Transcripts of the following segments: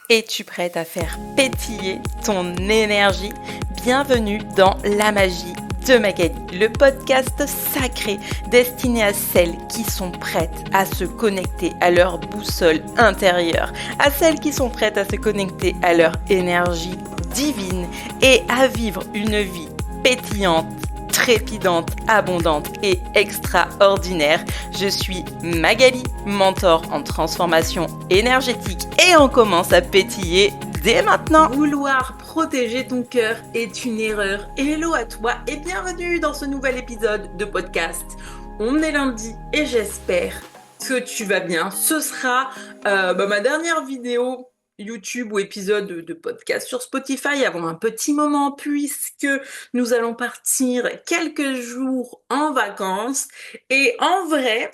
Es-tu prête à faire pétiller ton énergie? Bienvenue dans La Magie de Magali, le podcast sacré destiné à celles qui sont prêtes à se connecter à leur boussole intérieure, à celles qui sont prêtes à se connecter à leur énergie divine et à vivre une vie pétillante, trépidante, abondante et extraordinaire. Je suis Magali, mentor en transformation énergétique et on commence à pétiller dès maintenant. Vouloir protéger ton cœur est une erreur. Hello à toi et bienvenue dans ce nouvel épisode de podcast. On est lundi et j'espère que tu vas bien. Ce sera ma dernière vidéo YouTube ou épisode de podcast sur Spotify avant un petit moment puisque nous allons partir quelques jours en vacances et en vrai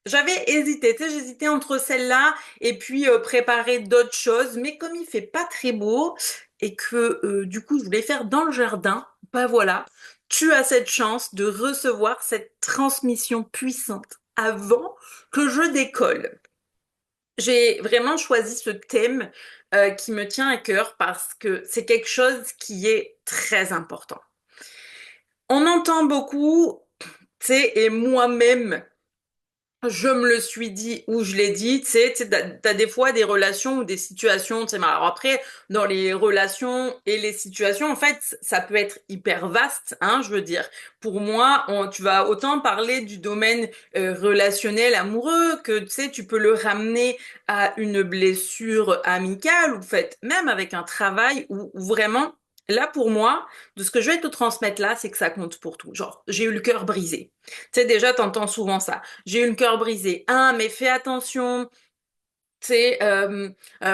j'avais hésité, j'hésitais entre celle-là et puis préparer d'autres choses, mais comme il fait pas très beau et que du coup je voulais faire dans le jardin, bah voilà, tu as cette chance de recevoir cette transmission puissante avant que je décolle. J'ai vraiment choisi ce thème qui me tient à cœur parce que c'est quelque chose qui est très important. On entend beaucoup, tu sais, et moi-même, je me le suis dit ou je l'ai dit, tu sais, t'as des fois des relations ou des situations, tu sais, alors après, dans les relations et les situations, en fait, ça peut être hyper vaste, hein, je veux dire. Pour moi, tu vas autant parler du domaine relationnel amoureux que, tu sais, tu peux le ramener à une blessure amicale ou fait, même avec un travail où vraiment, là, pour moi, de ce que je vais te transmettre là, c'est que ça compte pour tout. Genre, j'ai eu le cœur brisé. Tu sais, déjà, t'entends souvent ça. J'ai eu le cœur brisé. Ah, mais fais attention, tu sais,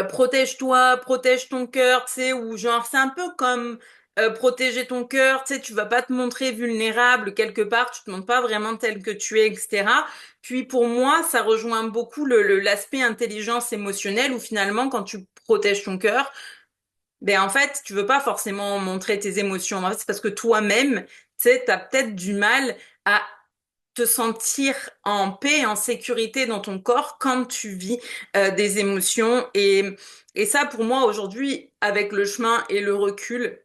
protège-toi, protège ton cœur, tu sais, ou genre, c'est un peu comme protéger ton cœur, tu sais, tu vas pas te montrer vulnérable quelque part, tu te montres pas vraiment tel que tu es, etc. Puis pour moi, ça rejoint beaucoup l'aspect intelligence émotionnelle où finalement, quand tu protèges ton cœur, ben en fait, tu veux pas forcément montrer tes émotions. En fait, c'est parce que toi-même, tu sais, t'as peut-être du mal à te sentir en paix, en sécurité dans ton corps quand tu vis des émotions. Et ça, pour moi, aujourd'hui, avec le chemin et le recul,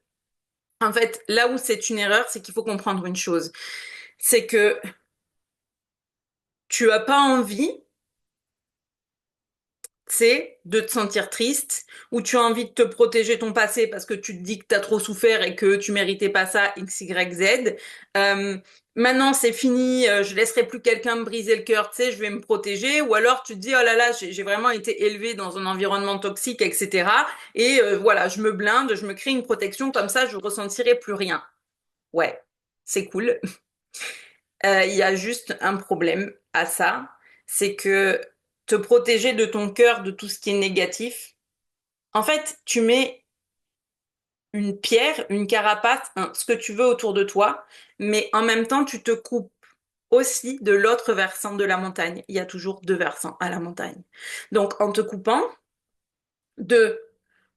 en fait, là où c'est une erreur, c'est qu'il faut comprendre une chose. C'est que tu as pas envie, c'est de te sentir triste, ou tu as envie de te protéger ton passé parce que tu te dis que tu as trop souffert et que tu méritais pas ça, X, Y, Z. Euh, Maintenant, c'est fini, je laisserai plus quelqu'un me briser le cœur, tu sais, je vais me protéger. Ou alors tu te dis, oh là là, j'ai vraiment été élevée dans un environnement toxique, etc. Et voilà, je me blinde, je me crée une protection, comme ça, je ressentirai plus rien. Ouais, c'est cool. Il y a juste un problème à ça, c'est que te protéger de ton cœur, de tout ce qui est négatif, en fait, tu mets une pierre, une carapace, ce que tu veux autour de toi, mais en même temps, tu te coupes aussi de l'autre versant de la montagne. Il y a toujours deux versants à la montagne. Donc, en te coupant de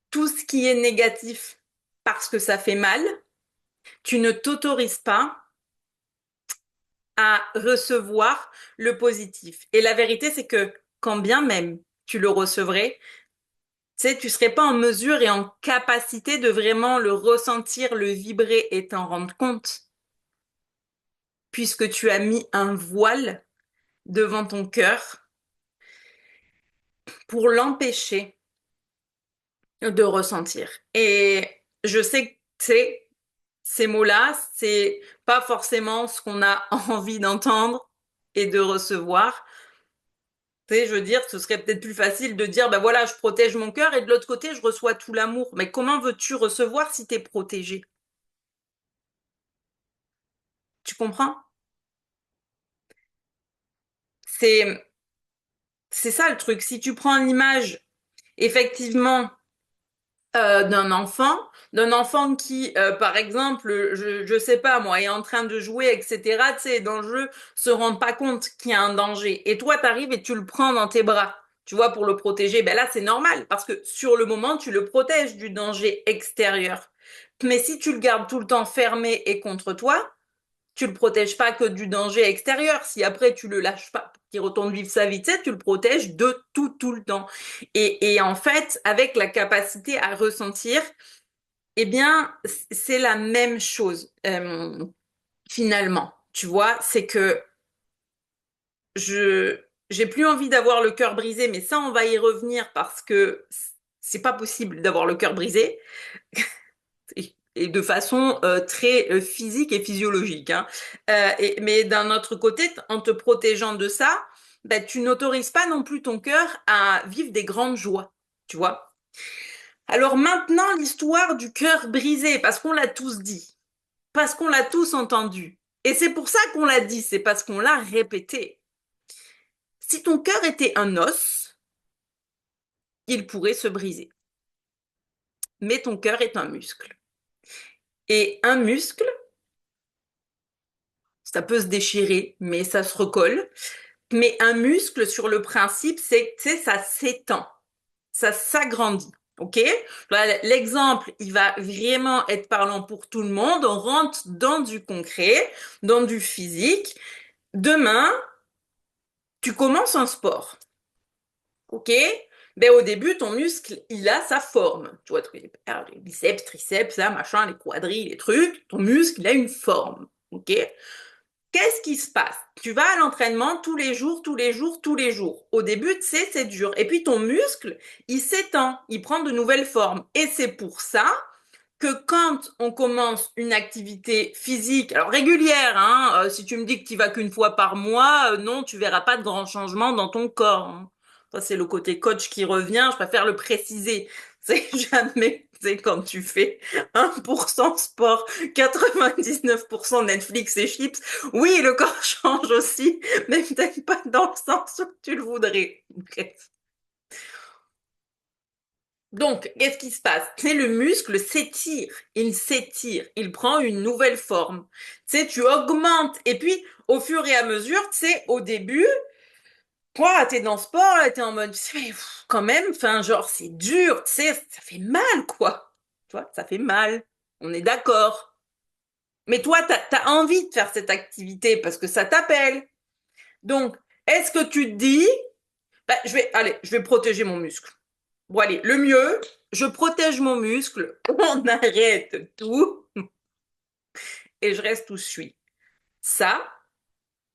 tout ce qui est négatif parce que ça fait mal, tu ne t'autorises pas à recevoir le positif. Et la vérité, c'est que quand bien même tu le recevrais, tu sais, tu serais pas en mesure et en capacité de vraiment le ressentir, le vibrer et t'en rendre compte, puisque tu as mis un voile devant ton cœur pour l'empêcher de ressentir. Et je sais que, tu sais, ces mots-là, c'est pas forcément ce qu'on a envie d'entendre et de recevoir. Tu sais, je veux dire, ce serait peut-être plus facile de dire, ben voilà, je protège mon cœur et de l'autre côté, je reçois tout l'amour. Mais comment veux-tu recevoir si t'es protégé? Tu comprends? C'est, c'est ça le truc. Si tu prends l'image, effectivement, d'un enfant qui, par exemple, je sais pas moi, est en train de jouer, etc., tu sais, dans le jeu, se rend pas compte qu'il y a un danger. Et toi, t'arrives et tu le prends dans tes bras, tu vois, pour le protéger. Ben là, c'est normal, parce que sur le moment, tu le protèges du danger extérieur. Mais si tu le gardes tout le temps fermé et contre toi, Tu le protèges pas que du danger extérieur. Si après tu le lâches pas, qu'il retourne vivre sa vie, tu sais, tu le protèges de tout le temps. Et en fait, avec la capacité à ressentir, eh bien, c'est la même chose, finalement. Tu vois, c'est que je j'ai plus envie d'avoir le cœur brisé, mais ça, on va y revenir parce que c'est pas possible d'avoir le cœur brisé et de façon très physique et physiologique, hein. Mais d'un autre côté, en te protégeant de ça, ben, tu n'autorises pas non plus ton cœur à vivre des grandes joies, tu vois. Alors maintenant, l'histoire du cœur brisé, parce qu'on l'a tous dit, parce qu'on l'a tous entendu. Et c'est pour ça qu'on l'a dit, c'est parce qu'on l'a répété. Si ton cœur était un os, il pourrait se briser. Mais ton cœur est un muscle. Et un muscle, ça peut se déchirer, mais ça se recolle. Mais un muscle, sur le principe, c'est que ça s'étend, ça s'agrandit. OK? Voilà, l'exemple, il va vraiment être parlant pour tout le monde. On rentre dans du concret, dans du physique. Demain, tu commences un sport. OK? Ben, au début, ton muscle, il a sa forme. Tu vois, les biceps, triceps, là, machin, les quadris, les trucs. Ton muscle, il a une forme. OK? Qu'est-ce qui se passe? Tu vas à l'entraînement tous les jours, tous les jours, tous les jours. Au début, tu sais, c'est dur. Et puis ton muscle, il s'étend, il prend de nouvelles formes. Et c'est pour ça que quand on commence une activité physique, alors régulière, hein, si tu me dis que tu vas qu'une fois par mois, non, tu verras pas de grands changements dans ton corps, hein. Ça, c'est le côté coach qui revient, je préfère le préciser. C'est jamais, c'est quand tu fais 1% sport, 99% Netflix et chips. Oui, le corps change aussi, mais peut-être pas dans le sens où tu le voudrais. Bref. Donc, qu'est-ce qui se passe? C'est le muscle s'étire, il prend une nouvelle forme. Tu sais, tu augmentes, et puis au fur et à mesure, tu sais, au début, toi, t'es dans le sport, là, t'es en mode, tu sais, mais, quand même, enfin, genre, c'est dur, tu sais, ça fait mal, quoi. Tu vois, ça fait mal. On est d'accord. Mais toi, t'as envie de faire cette activité parce que ça t'appelle. Donc, est-ce que tu te dis, bah, allez, je vais protéger mon muscle. Bon, allez, le mieux, je protège mon muscle, on arrête tout et je reste où je suis. Ça,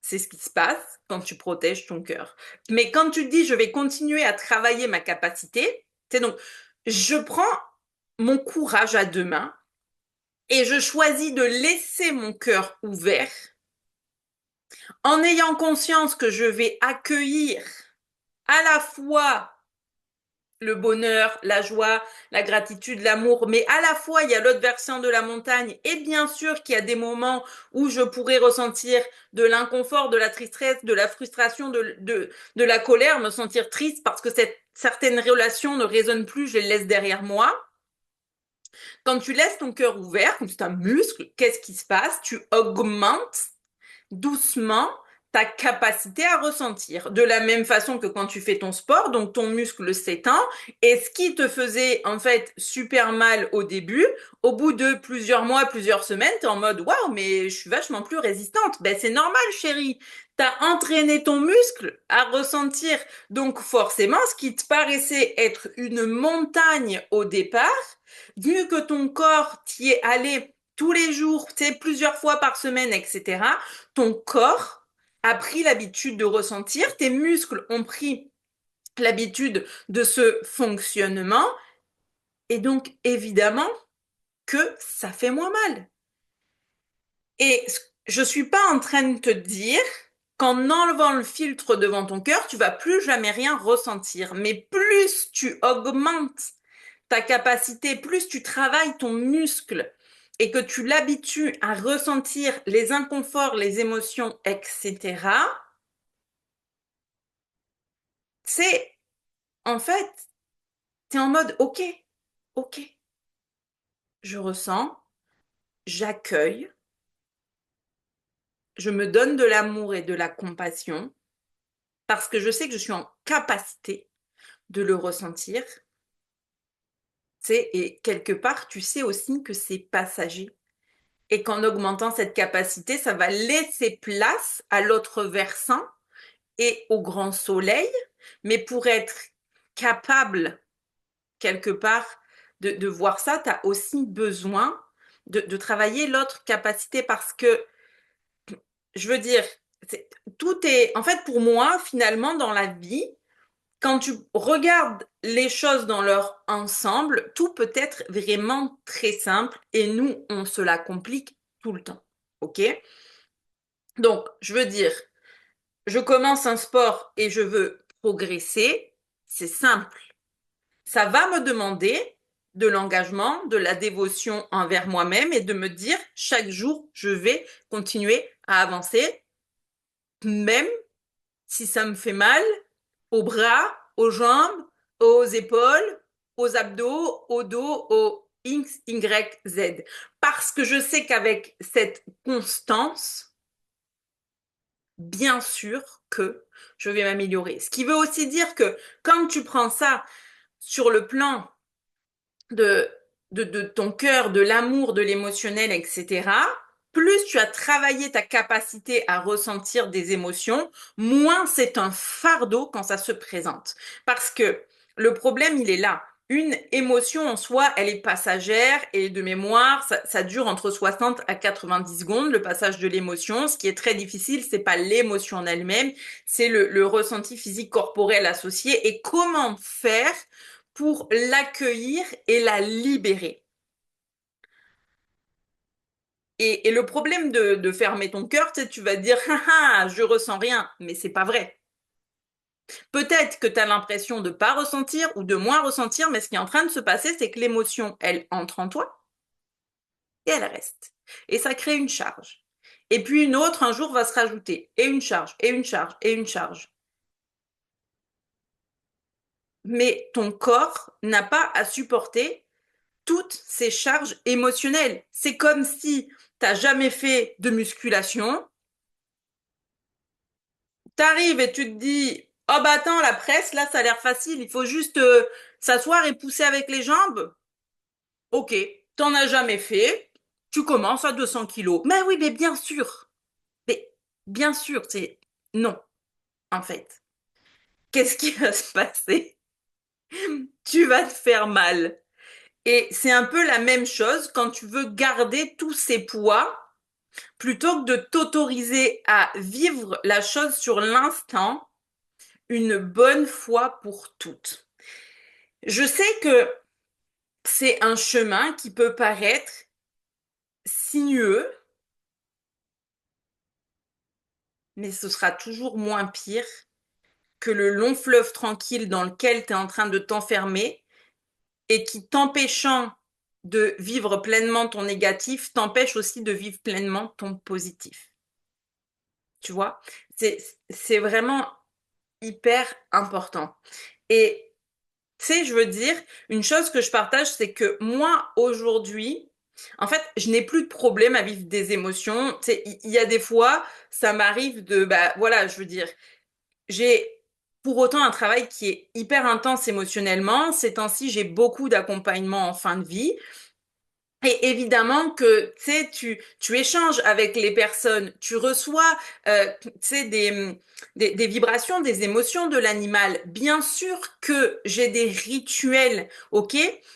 c'est ce qui se passe quand tu protèges ton cœur. Mais quand tu te dis, je vais continuer à travailler ma capacité, c'est donc, je prends mon courage à deux mains et je choisis de laisser mon cœur ouvert en ayant conscience que je vais accueillir à la fois le bonheur, la joie, la gratitude, l'amour, mais à la fois il y a l'autre versant de la montagne et bien sûr qu'il y a des moments où je pourrais ressentir de l'inconfort, de la tristesse, de la frustration, de la colère, me sentir triste parce que certaines relations ne résonnent plus, je les laisse derrière moi. Quand tu laisses ton cœur ouvert, comme c'est un muscle, qu'est-ce qui se passe? Tu augmentes doucement ta capacité à ressentir. De la même façon que quand tu fais ton sport, donc ton muscle s'étend, et ce qui te faisait en fait super mal au début, au bout de plusieurs mois, plusieurs semaines, t'es en mode waouh, mais je suis vachement plus résistante. Ben c'est normal, chérie. T'as entraîné ton muscle à ressentir. Donc forcément, ce qui te paraissait être une montagne au départ, vu que ton corps t'y est allé tous les jours, tu sais, plusieurs fois par semaine, etc., ton corps a pris l'habitude de ressentir, tes muscles ont pris l'habitude de ce fonctionnement, et donc évidemment que ça fait moins mal. Et je suis pas en train de te dire qu'en enlevant le filtre devant ton cœur, tu vas plus jamais rien ressentir. Mais plus tu augmentes ta capacité, plus tu travailles ton muscle et que tu l'habitues à ressentir les inconforts, les émotions, etc., c'est en fait, tu es en mode OK, OK, je ressens, j'accueille, je me donne de l'amour et de la compassion parce que je sais que je suis en capacité de le ressentir. Et quelque part, tu sais aussi que c'est passager. Et qu'en augmentant cette capacité, ça va laisser place à l'autre versant et au grand soleil. Mais pour être capable, quelque part, de voir ça, tu as aussi besoin de travailler l'autre capacité parce que, je veux dire, tout est, en fait, pour moi, finalement, dans la vie, quand tu regardes les choses dans leur ensemble, tout peut être vraiment très simple et nous, on se la complique tout le temps. OK? Donc, je veux dire, je commence un sport et je veux progresser, c'est simple. Ça va me demander de l'engagement, de la dévotion envers moi-même et de me dire chaque jour, je vais continuer à avancer, même si ça me fait mal aux bras, aux jambes, aux épaules, aux abdos, au dos, au X, Y, Z. Parce que je sais qu'avec cette constance, bien sûr que je vais m'améliorer. Ce qui veut aussi dire que quand tu prends ça sur le plan de, de ton cœur, de l'amour, de l'émotionnel, etc., plus tu as travaillé ta capacité à ressentir des émotions, moins c'est un fardeau quand ça se présente. Parce que le problème, il est là. Une émotion en soi, elle est passagère et de mémoire, ça dure entre 60 à 90 secondes, le passage de l'émotion. Ce qui est très difficile, c'est pas l'émotion en elle-même, c'est le ressenti physique corporel associé et comment faire pour l'accueillir et la libérer. Et le problème de fermer ton cœur, c'est que tu vas te dire, ah, ah, je ressens rien, mais c'est pas vrai. Peut-être que tu as l'impression de pas ressentir ou de moins ressentir, mais ce qui est en train de se passer, c'est que l'émotion, elle entre en toi et elle reste. Et ça crée une charge. Et puis une autre, un jour, va se rajouter. Et une charge, et une charge, et une charge. Mais ton corps n'a pas à supporter toutes ces charges émotionnelles. C'est comme si tu n'as jamais fait de musculation, tu arrives et tu te dis, oh bah attends, la presse, là, ça a l'air facile, il faut juste s'asseoir et pousser avec les jambes. Ok, t'en as jamais fait, tu commences à 200 kilos. Mais oui, mais bien sûr. Mais bien sûr, c'est non, en fait. Qu'est-ce qui va se passer? Tu vas te faire mal. Et c'est un peu la même chose quand tu veux garder tous ces poids plutôt que de t'autoriser à vivre la chose sur l'instant une bonne fois pour toutes. Je sais que c'est un chemin qui peut paraître sinueux, mais ce sera toujours moins pire que le long fleuve tranquille dans lequel tu es en train de t'enfermer et qui, t'empêchant de vivre pleinement ton négatif, t'empêche aussi de vivre pleinement ton positif. Tu vois, c'est vraiment hyper important. Et tu sais, je veux dire, une chose que je partage, c'est que moi, aujourd'hui, en fait, je n'ai plus de problème à vivre des émotions. Tu sais, il y a des fois, ça m'arrive de, bah voilà, je veux dire, j'ai pour autant un travail qui est hyper intense émotionnellement. Ces temps-ci, j'ai beaucoup d'accompagnement en fin de vie. Et évidemment que tu échanges avec les personnes, tu reçois tu sais, des vibrations, des émotions de l'animal. Bien sûr que j'ai des rituels, ok,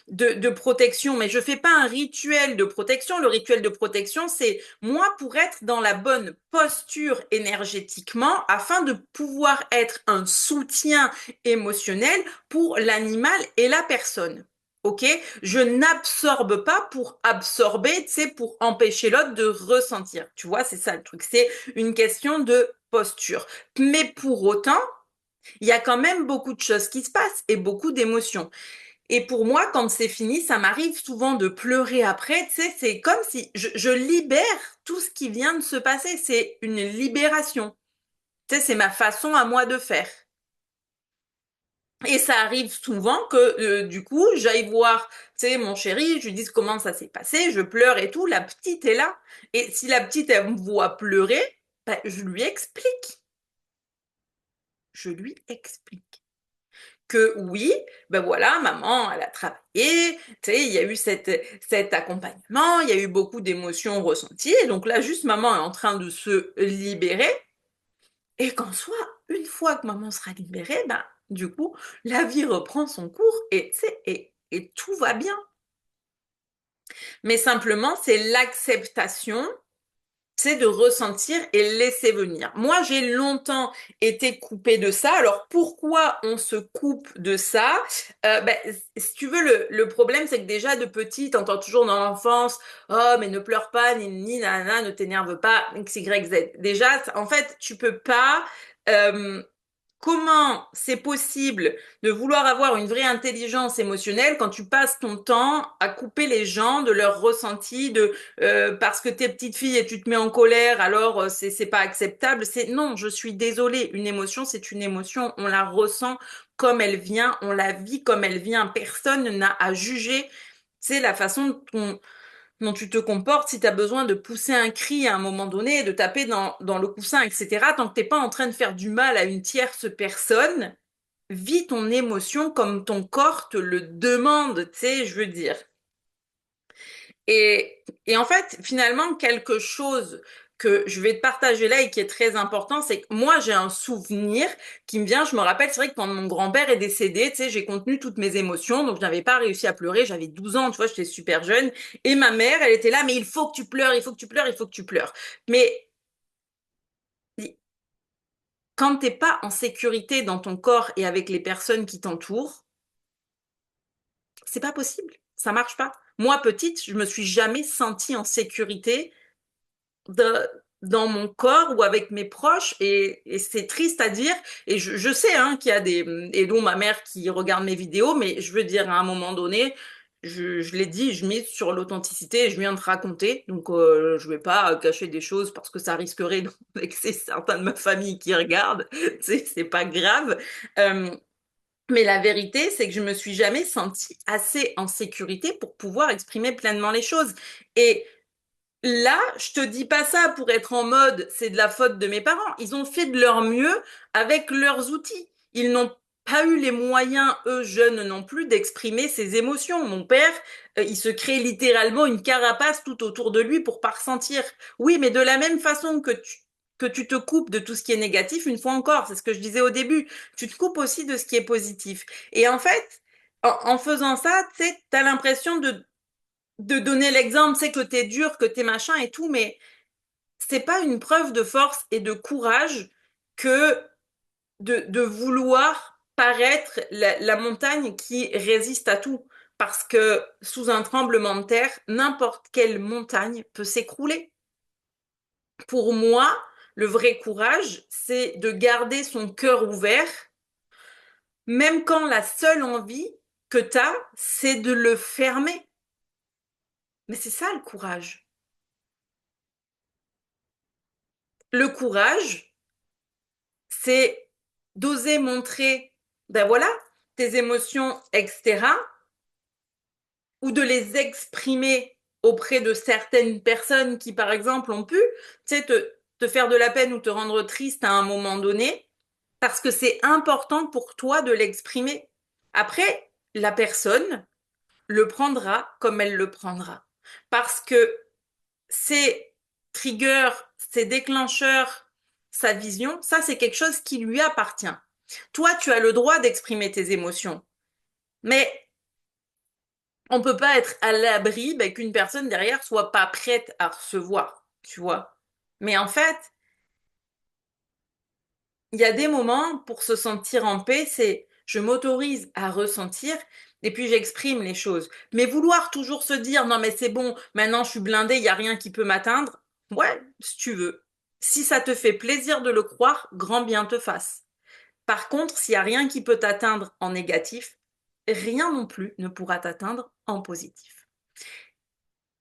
de protection, mais je fais pas un rituel de protection. Le rituel de protection, c'est moi pour être dans la bonne posture énergétiquement afin de pouvoir être un soutien émotionnel pour l'animal et la personne. Ok, je n'absorbe pas pour absorber, tu sais, pour empêcher l'autre de ressentir. Tu vois, c'est ça le truc. C'est une question de posture. Mais pour autant, il y a quand même beaucoup de choses qui se passent et beaucoup d'émotions. Et pour moi, quand c'est fini, ça m'arrive souvent de pleurer après. Tu sais, c'est comme si je libère tout ce qui vient de se passer. C'est une libération. Tu sais, c'est ma façon à moi de faire. Et ça arrive souvent que du coup, j'aille voir, tu sais, mon chéri, je lui dise comment ça s'est passé, je pleure et tout, la petite est là. Et si la petite, elle me voit pleurer, ben, je lui explique. Je lui explique que oui, ben voilà, maman, elle a travaillé, tu sais, il y a eu cet accompagnement, il y a eu beaucoup d'émotions ressenties, et donc là, juste maman est en train de se libérer, et qu'en soi, une fois que maman sera libérée, ben, du coup, la vie reprend son cours, et tu sais, et tout va bien. Mais simplement, c'est l'acceptation, c'est de ressentir et laisser venir. Moi, j'ai longtemps été coupée de ça. Alors, pourquoi on se coupe de ça? Ben, si tu veux, le problème, c'est que déjà, de petit, t'entends toujours dans l'enfance, oh, mais ne pleure pas, ni nanana, ne t'énerve pas, X, Y, Z. Déjà, en fait, tu peux pas... euh, Comment c'est possible de vouloir avoir une vraie intelligence émotionnelle quand tu passes ton temps à couper les gens de leurs ressentis, parce que t'es petite fille et tu te mets en colère, alors c'est pas acceptable. C'est non, je suis désolée. Une émotion, c'est une émotion. On la ressent comme elle vient, on la vit comme elle vient. Personne n'a à juger. C'est la façon dont tu te comportes, si tu as besoin de pousser un cri à un moment donné, de taper dans le coussin, etc., tant que t'es pas en train de faire du mal à une tierce personne, vis ton émotion comme ton corps te le demande, tu sais, je veux dire. Et en fait, finalement, quelque chose que je vais te partager là et qui est très important, c'est que moi, j'ai un souvenir qui me vient, je me rappelle, c'est vrai que quand mon grand-père est décédé, tu sais, j'ai contenu toutes mes émotions, donc je n'avais pas réussi à pleurer, j'avais 12 ans, tu vois, j'étais super jeune, et ma mère, elle était là, mais il faut que tu pleures, il faut que tu pleures, il faut que tu pleures. Mais quand t'es pas en sécurité dans ton corps et avec les personnes qui t'entourent, c'est pas possible, ça marche pas. Moi, petite, je me suis jamais sentie en sécurité de, dans mon corps ou avec mes proches et c'est triste à dire et je sais hein, qu'il y a des et dont ma mère qui regarde mes vidéos mais je veux dire à un moment donné je l'ai dit je mise sur l'authenticité et je viens de raconter donc je vais pas cacher des choses parce que ça risquerait de vexer certains de ma famille qui regardent tu sais c'est pas grave. Euh, mais la vérité, c'est que je me suis jamais sentie assez en sécurité pour pouvoir exprimer pleinement les choses. Et là, je te dis pas ça pour être en mode c'est de la faute de mes parents. Ils ont fait de leur mieux avec leurs outils. Ils n'ont pas eu les moyens, eux jeunes non plus, d'exprimer ses émotions. Mon père, il se crée littéralement une carapace tout autour de lui pour pas ressentir. Oui, mais de la même façon que tu te coupes de tout ce qui est négatif, une fois encore, c'est ce que je disais au début, tu te coupes aussi de ce qui est positif. Et en fait, en faisant ça, tu sais, t'as l'impression de donner l'exemple, c'est que t'es dur, que t'es machin et tout, mais c'est pas une preuve de force et de courage que de vouloir paraître la montagne qui résiste à tout. Parce que sous un tremblement de terre, n'importe quelle montagne peut s'écrouler. Pour moi, le vrai courage, c'est de garder son cœur ouvert, même quand la seule envie que t'as, c'est de le fermer. Mais c'est ça le courage. Le courage, c'est d'oser montrer, ben voilà, tes émotions, etc., ou de les exprimer auprès de certaines personnes qui, par exemple, ont pu, tu sais, te faire de la peine ou te rendre triste à un moment donné, parce que c'est important pour toi de l'exprimer. Après, la personne le prendra comme elle le prendra. Parce que ses triggers, ses déclencheurs, sa vision, ça c'est quelque chose qui lui appartient. Toi, tu as le droit d'exprimer tes émotions, mais on peut pas être à l'abri ben, qu'une personne derrière soit pas prête à recevoir, tu vois. Mais en fait, il y a des moments pour se sentir en paix, c'est je m'autorise à ressentir et puis j'exprime les choses. Mais vouloir toujours se dire non mais c'est bon, maintenant je suis blindée, il y a rien qui peut m'atteindre. Ouais, si tu veux. Si ça te fait plaisir de le croire, grand bien te fasse. Par contre, s'il y a rien qui peut t'atteindre en négatif, rien non plus ne pourra t'atteindre en positif.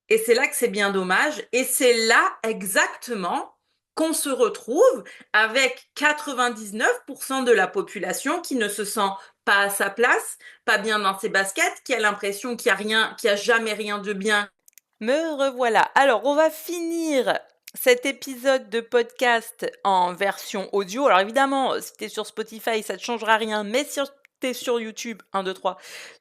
Et c'est là que c'est bien dommage. Et c'est là exactement qu'on se retrouve avec 99% de la population qui ne se sent pas à sa place, pas bien dans ses baskets, qui a l'impression qu'il y a rien, qu'il y a jamais rien de bien. Me revoilà. Alors, on va finir cet épisode de podcast en version audio. Alors évidemment, si tu es sur Spotify, ça ne te changera rien, mais sur t'es sur YouTube, 1, 2, 3,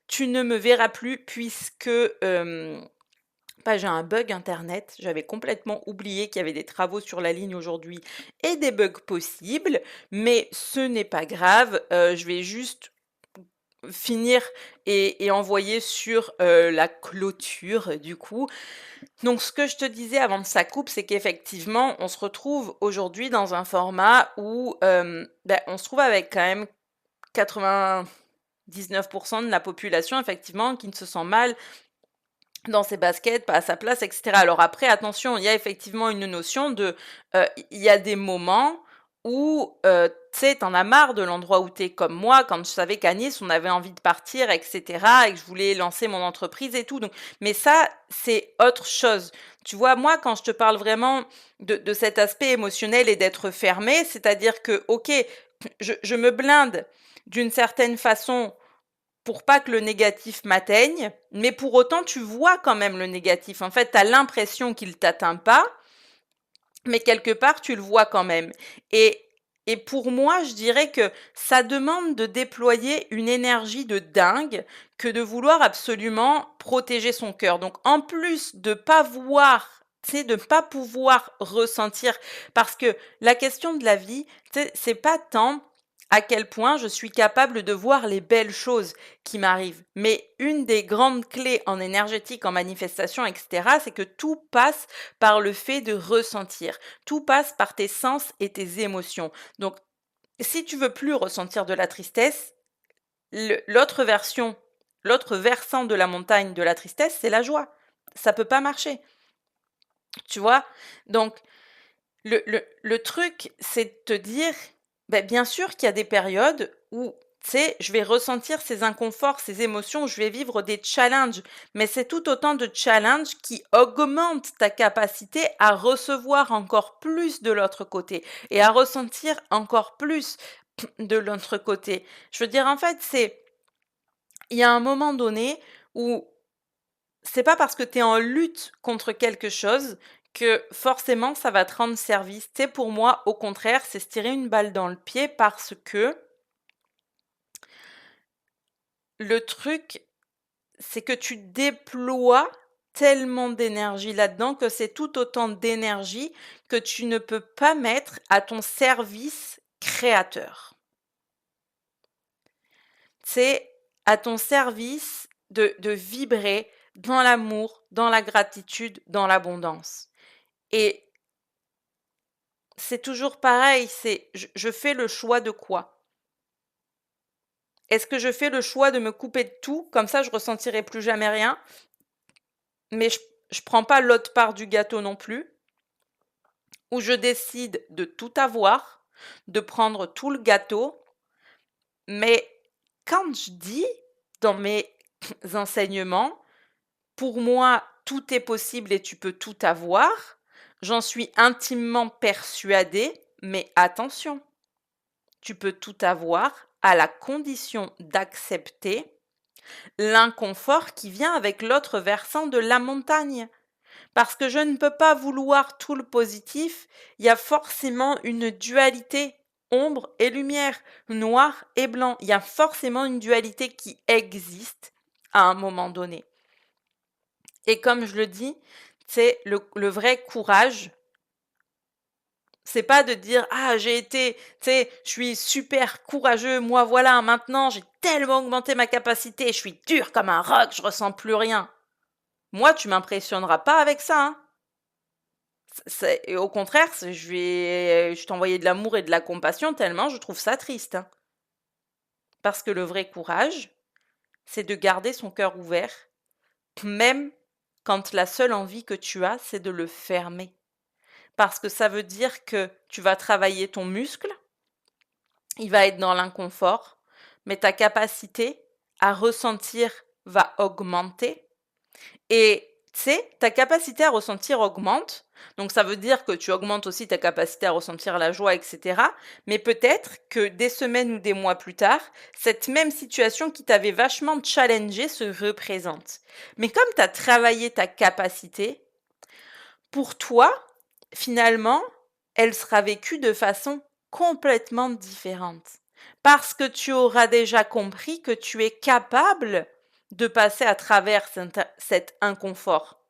tu ne me verras plus puisque j'ai un bug internet. J'avais complètement oublié qu'il y avait des travaux sur la ligne aujourd'hui et des bugs possibles, mais ce n'est pas grave. Je vais juste finir et envoyer sur la clôture du coup. Donc ce que je te disais avant que ça coupe, c'est qu'effectivement, on se retrouve aujourd'hui dans un format où on se trouve avec quand même 99% de la population, effectivement, qui ne se sent mal dans ses baskets, pas à sa place, etc. Alors après, attention, il y a effectivement une notion de... il y a des moments où, tu sais, t'en as marre de l'endroit où t'es, comme moi, quand je savais qu'à Nice, on avait envie de partir, etc., et que je voulais lancer mon entreprise et tout. Donc, mais ça, c'est autre chose. Tu vois, moi, quand je te parle vraiment de cet aspect émotionnel et d'être fermé, c'est-à-dire que, ok, je me blinde d'une certaine façon pour pas que le négatif m'atteigne, mais pour autant, tu vois quand même le négatif. En fait, tu as l'impression qu'il t'atteint pas, mais quelque part, tu le vois quand même. Et pour moi, je dirais que ça demande de déployer une énergie de dingue que de vouloir absolument protéger son cœur. Donc, en plus de pas voir, tu sais, de pas pouvoir ressentir, parce que la question de la vie, tu sais, c'est pas tant à quel point je suis capable de voir les belles choses qui m'arrivent. Mais une des grandes clés en énergétique, en manifestation, etc., c'est que tout passe par le fait de ressentir. Tout passe par tes sens et tes émotions. Donc, si tu veux plus ressentir de la tristesse, l'autre version, l'autre versant de la montagne de la tristesse, c'est la joie. Ça peut pas marcher. Tu vois? Donc, le truc, c'est de te dire, bien sûr qu'il y a des périodes où, tu sais, je vais ressentir ces inconforts, ces émotions, je vais vivre des challenges, mais c'est tout autant de challenges qui augmentent ta capacité à recevoir encore plus de l'autre côté et à ressentir encore plus de l'autre côté. Je veux dire, en fait, il y a un moment donné où c'est pas parce que tu es en lutte contre quelque chose que forcément ça va te rendre service. Tu sais, pour moi, au contraire, c'est se tirer une balle dans le pied parce que le truc, c'est que tu déploies tellement d'énergie là-dedans que c'est tout autant d'énergie que tu ne peux pas mettre à ton service créateur. C'est à ton service de vibrer dans l'amour, dans la gratitude, dans l'abondance. Et c'est toujours pareil, c'est je fais le choix de quoi? Est-ce que je fais le choix de me couper de tout, comme ça je ressentirai plus jamais rien, mais je prends pas l'autre part du gâteau non plus, ou je décide de tout avoir, de prendre tout le gâteau, mais quand je dis dans mes enseignements, pour moi, tout est possible et tu peux tout avoir, j'en suis intimement persuadée, mais attention, tu peux tout avoir à la condition d'accepter l'inconfort qui vient avec l'autre versant de la montagne. Parce que je ne peux pas vouloir tout le positif, il y a forcément une dualité, ombre et lumière, noir et blanc. Il y a forcément une dualité qui existe à un moment donné. Et comme je le dis, c'est le vrai courage. C'est pas de dire j'ai été, tu sais, je suis super courageux, moi voilà, maintenant j'ai tellement augmenté ma capacité, je suis dur comme un roc, je ressens plus rien. Moi, tu m'impressionneras pas avec ça, hein. Et au contraire, je t'envoyer de l'amour et de la compassion tellement je trouve ça triste, hein. Parce que le vrai courage, c'est de garder son cœur ouvert, même quand la seule envie que tu as, c'est de le fermer. Parce que ça veut dire que tu vas travailler ton muscle, il va être dans l'inconfort, mais ta capacité à ressentir va augmenter. Et tu sais, ta capacité à ressentir augmente, donc ça veut dire que tu augmentes aussi ta capacité à ressentir la joie, etc. Mais peut-être que des semaines ou des mois plus tard, cette même situation qui t'avait vachement challengé se représente. Mais comme tu as travaillé ta capacité, pour toi, finalement, elle sera vécue de façon complètement différente. Parce que tu auras déjà compris que tu es capable de passer à travers cet inconfort.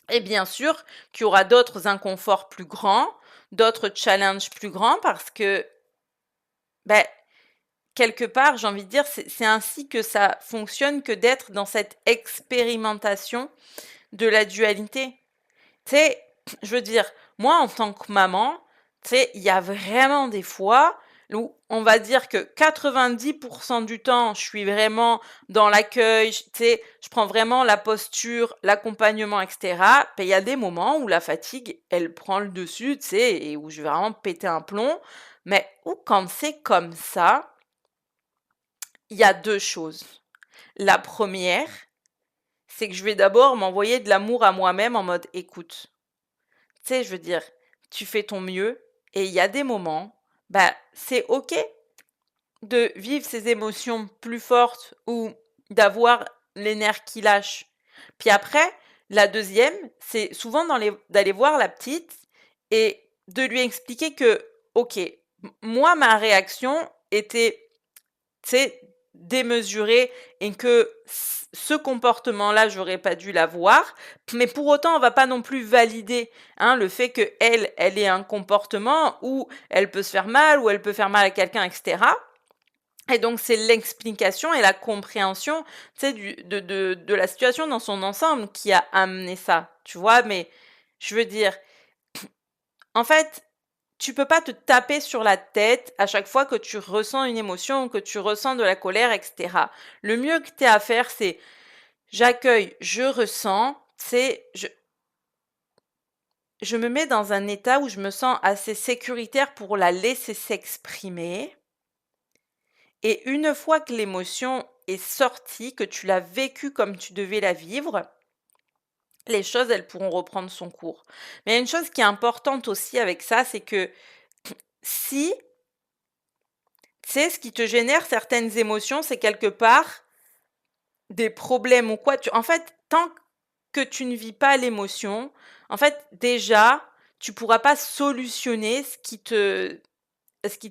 Et bien sûr qu'il y aura d'autres inconforts plus grands, d'autres challenges plus grands parce que, ben, quelque part, j'ai envie de dire, c'est ainsi que ça fonctionne que d'être dans cette expérimentation de la dualité. Tu sais, je veux dire, moi, en tant que maman, tu sais, il y a vraiment des fois où on va dire que 90% du temps, je suis vraiment dans l'accueil, tu sais, je prends vraiment la posture, l'accompagnement, etc. Puis il y a des moments où la fatigue, elle prend le dessus, tu sais, et où je vais vraiment péter un plomb. Mais ou quand c'est comme ça, il y a deux choses. La première, c'est que je vais d'abord m'envoyer de l'amour à moi-même en mode écoute. Tu sais, je veux dire, tu fais ton mieux et il y a des moments, bah, c'est OK de vivre ces émotions plus fortes ou d'avoir les nerfs qui lâchent. Puis après, la deuxième, c'est souvent d'aller voir la petite et de lui expliquer que, OK, moi, ma réaction était, tu sais, démesurée et que ce comportement-là, j'aurais pas dû l'avoir. Mais pour autant, on va pas non plus valider le fait que elle ait un comportement où elle peut se faire mal, ou elle peut faire mal à quelqu'un, etc. Et donc, c'est l'explication et la compréhension, tu sais, de la situation dans son ensemble qui a amené ça, tu vois. Mais je veux dire, en fait, tu peux pas te taper sur la tête à chaque fois que tu ressens une émotion, que tu ressens de la colère, etc. Le mieux que tu as à faire, c'est j'accueille, je ressens, c'est je me mets dans un état où je me sens assez sécuritaire pour la laisser s'exprimer. Et une fois que l'émotion est sortie, que tu l'as vécue comme tu devais la vivre, les choses, elles pourront reprendre son cours. Mais il y a une chose qui est importante aussi avec ça, c'est que si, tu sais, ce qui te génère certaines émotions, c'est quelque part des problèmes ou quoi. En fait, tant que tu ne vis pas l'émotion, en fait, déjà, tu pourras pas solutionner ce qui te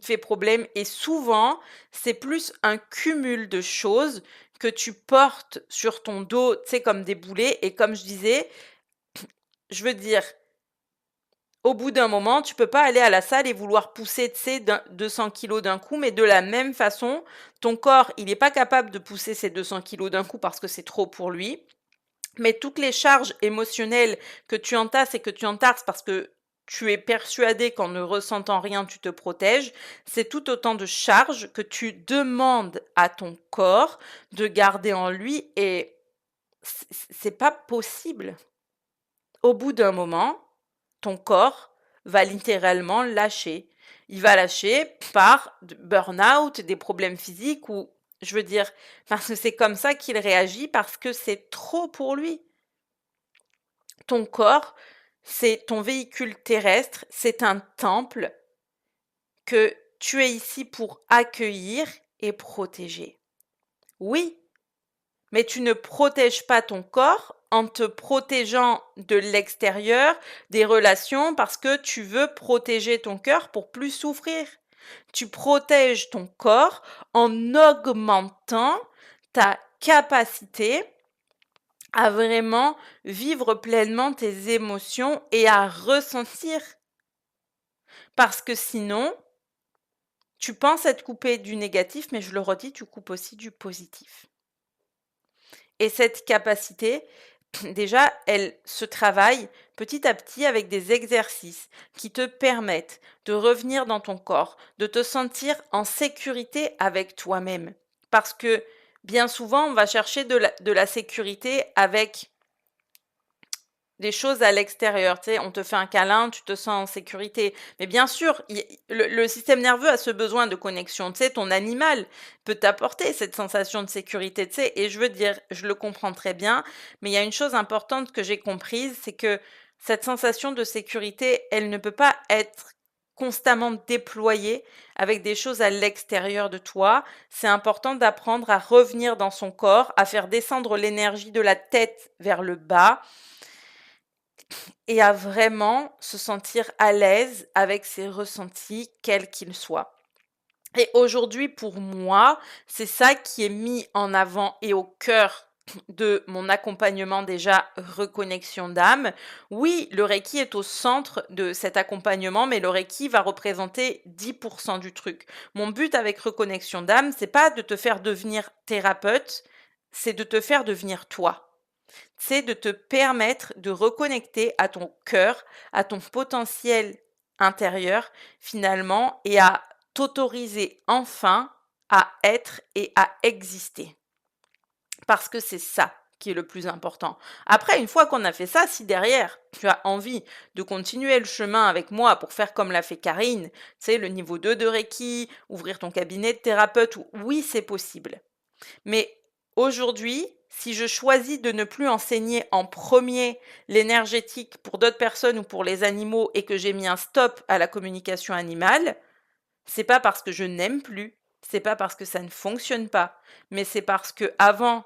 fait problème. Et souvent, c'est plus un cumul de choses que tu portes sur ton dos, tu sais, comme des boulets. Et comme je disais, je veux dire, au bout d'un moment, tu peux pas aller à la salle et vouloir pousser, tu sais, 200 kilos d'un coup, mais de la même façon, ton corps, il n'est pas capable de pousser ces 200 kilos d'un coup parce que c'est trop pour lui. Mais toutes les charges émotionnelles que tu entasses et que tu entasses parce que tu es persuadé qu'en ne ressentant rien, tu te protèges, c'est tout autant de charges que tu demandes à ton corps de garder en lui et c'est pas possible. Au bout d'un moment, ton corps va littéralement lâcher. Il va lâcher par burn-out, des problèmes physiques ou, je veux dire, parce que c'est comme ça qu'il réagit, parce que c'est trop pour lui. Ton corps, c'est ton véhicule terrestre, c'est un temple que tu es ici pour accueillir et protéger. Oui, mais tu ne protèges pas ton corps en te protégeant de l'extérieur, des relations, parce que tu veux protéger ton cœur pour plus souffrir. Tu protèges ton corps en augmentant ta capacité à vraiment vivre pleinement tes émotions et à ressentir. Parce que sinon, tu penses être coupé du négatif, mais je le redis, tu coupes aussi du positif. Et cette capacité, déjà, elle se travaille petit à petit avec des exercices qui te permettent de revenir dans ton corps, de te sentir en sécurité avec toi-même. Parce que bien souvent, on va chercher de la sécurité avec des choses à l'extérieur, tu sais, on te fait un câlin, tu te sens en sécurité. Mais bien sûr, le système nerveux a ce besoin de connexion, tu sais, ton animal peut t'apporter cette sensation de sécurité, tu sais, et je veux dire, je le comprends très bien, mais il y a une chose importante que j'ai comprise, c'est que cette sensation de sécurité, elle ne peut pas être constamment déployée avec des choses à l'extérieur de toi. C'est important d'apprendre à revenir dans son corps, à faire descendre l'énergie de la tête vers le bas, et à vraiment se sentir à l'aise avec ses ressentis, quels qu'ils soient. Et aujourd'hui, pour moi, c'est ça qui est mis en avant et au cœur de mon accompagnement déjà reconnexion d'âme. Oui, le Reiki est au centre de cet accompagnement, mais le Reiki va représenter 10% du truc. Mon but avec reconnexion d'âme, c'est pas de te faire devenir thérapeute, c'est de te faire devenir toi. C'est de te permettre de reconnecter à ton cœur, à ton potentiel intérieur finalement et à t'autoriser enfin à être et à exister. Parce que c'est ça qui est le plus important. Après, une fois qu'on a fait ça, si derrière tu as envie de continuer le chemin avec moi pour faire comme l'a fait Karine, tu sais, le niveau 2 de Reiki, ouvrir ton cabinet de thérapeute, oui, c'est possible. Mais aujourd'hui, si je choisis de ne plus enseigner en premier l'énergétique pour d'autres personnes ou pour les animaux et que j'ai mis un stop à la communication animale, c'est pas parce que je n'aime plus, c'est pas parce que ça ne fonctionne pas, mais c'est parce que avant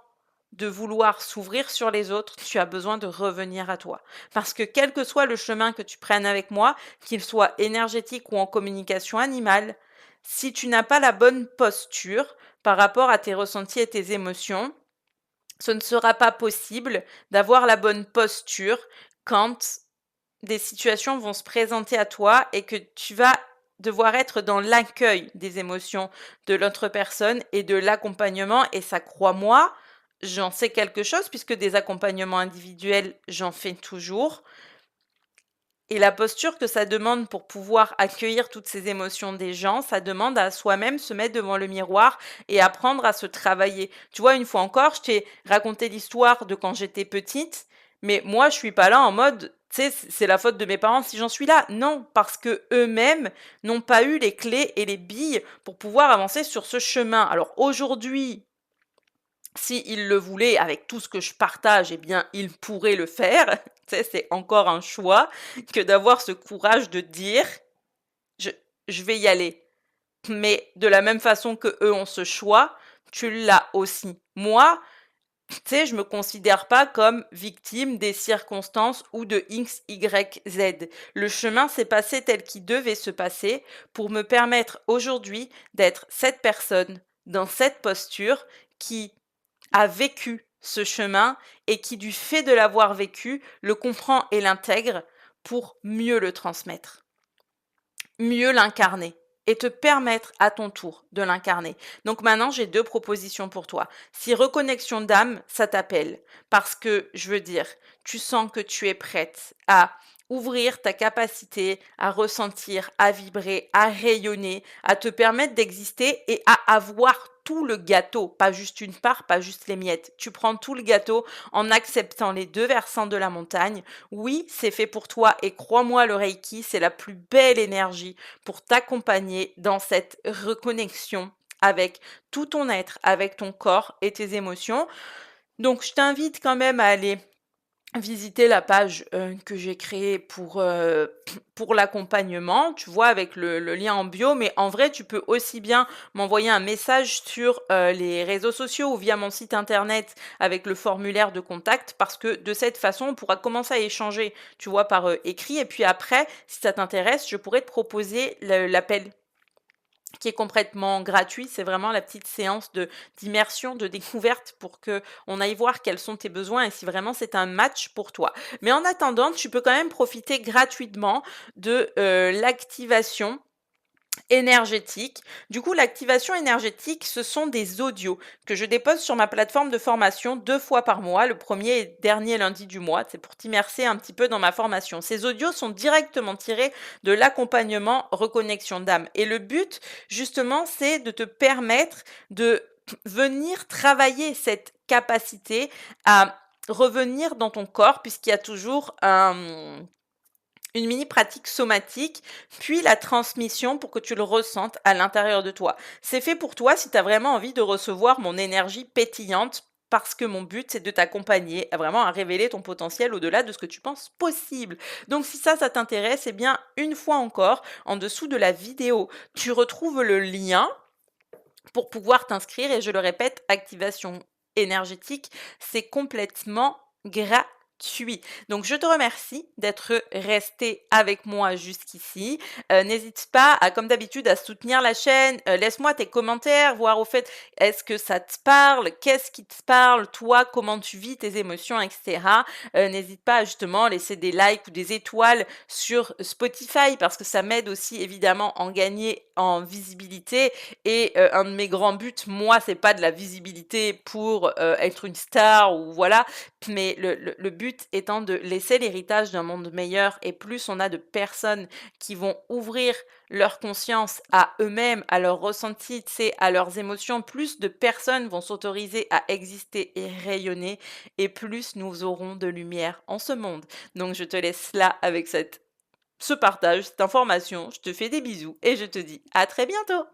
de vouloir s'ouvrir sur les autres, tu as besoin de revenir à toi. Parce que quel que soit le chemin que tu prennes avec moi, qu'il soit énergétique ou en communication animale, si tu n'as pas la bonne posture par rapport à tes ressentis et tes émotions, ce ne sera pas possible d'avoir la bonne posture quand des situations vont se présenter à toi et que tu vas devoir être dans l'accueil des émotions de l'autre personne et de l'accompagnement. Et ça, crois-moi, j'en sais quelque chose puisque des accompagnements individuels, j'en fais toujours. Et la posture que ça demande pour pouvoir accueillir toutes ces émotions des gens, ça demande à soi-même se mettre devant le miroir et apprendre à se travailler. Tu vois, une fois encore, je t'ai raconté l'histoire de quand j'étais petite, mais moi, je suis pas là en mode, tu sais, c'est la faute de mes parents si j'en suis là. Non, parce que eux-mêmes n'ont pas eu les clés et les billes pour pouvoir avancer sur ce chemin. Alors aujourd'hui, s'ils le voulaient, avec tout ce que je partage, eh bien, ils pourraient le faire. Tu sais, c'est encore un choix que d'avoir ce courage de dire je, je vais y aller. Mais de la même façon que eux ont ce choix, tu l'as aussi. Moi, tu sais, je me considère pas comme victime des circonstances ou de X, Y, Z. Le chemin s'est passé tel qu'il devait se passer pour me permettre aujourd'hui d'être cette personne dans cette posture qui a vécu ce chemin et qui, du fait de l'avoir vécu, le comprend et l'intègre pour mieux le transmettre, mieux l'incarner et te permettre à ton tour de l'incarner. Donc maintenant, j'ai deux propositions pour toi. Si reconnexion d'âme, ça t'appelle, parce que, je veux dire, tu sens que tu es prête à ouvrir ta capacité à ressentir, à vibrer, à rayonner, à te permettre d'exister et à avoir tout le gâteau, pas juste une part, pas juste les miettes. Tu prends tout le gâteau en acceptant les deux versants de la montagne. Oui, c'est fait pour toi et crois-moi, le Reiki, c'est la plus belle énergie pour t'accompagner dans cette reconnexion avec tout ton être, avec ton corps et tes émotions. Donc, je t'invite quand même à aller visiter la page que j'ai créée pour l'accompagnement, tu vois, avec le lien en bio, mais en vrai, tu peux aussi bien m'envoyer un message sur les réseaux sociaux ou via mon site internet avec le formulaire de contact, parce que de cette façon, on pourra commencer à échanger, tu vois, par écrit, et puis après, si ça t'intéresse, je pourrais te proposer l'appel qui est complètement gratuit. C'est vraiment la petite séance d'immersion, de découverte pour que on aille voir quels sont tes besoins et si vraiment c'est un match pour toi. Mais en attendant, tu peux quand même profiter gratuitement de l'activation énergétique. Du coup, l'activation énergétique, ce sont des audios que je dépose sur ma plateforme de formation 2 fois par mois, le premier et dernier lundi du mois. C'est pour t'immerser un petit peu dans ma formation. Ces audios sont directement tirés de l'accompagnement reconnexion d'âme. Et le but, justement, c'est de te permettre de venir travailler cette capacité à revenir dans ton corps, puisqu'il y a toujours une mini pratique somatique, puis la transmission pour que tu le ressentes à l'intérieur de toi. C'est fait pour toi si tu as vraiment envie de recevoir mon énergie pétillante, parce que mon but, c'est de t'accompagner vraiment à révéler ton potentiel au-delà de ce que tu penses possible. Donc si ça t'intéresse, eh bien, une fois encore, en dessous de la vidéo, tu retrouves le lien pour pouvoir t'inscrire. Et je le répète, activation énergétique, c'est complètement gratuit. suis. Donc, je te remercie d'être resté avec moi jusqu'ici. N'hésite pas, comme d'habitude, à soutenir la chaîne. Laisse-moi tes commentaires, voir au fait, est-ce que ça te parle? Qu'est-ce qui te parle? Toi, comment tu vis tes émotions, etc. N'hésite pas à justement laisser des likes ou des étoiles sur Spotify parce que ça m'aide aussi évidemment à en gagner en visibilité. Et un de mes grands buts, moi, c'est pas de la visibilité pour être une star ou voilà, mais le but étant de laisser l'héritage d'un monde meilleur. Et plus on a de personnes qui vont ouvrir leur conscience à eux-mêmes, à leurs ressentis, à leurs émotions, plus de personnes vont s'autoriser à exister et rayonner, et plus nous aurons de lumière en ce monde. Donc je te laisse là avec ce partage, cette information. Je te fais des bisous et je te dis à très bientôt.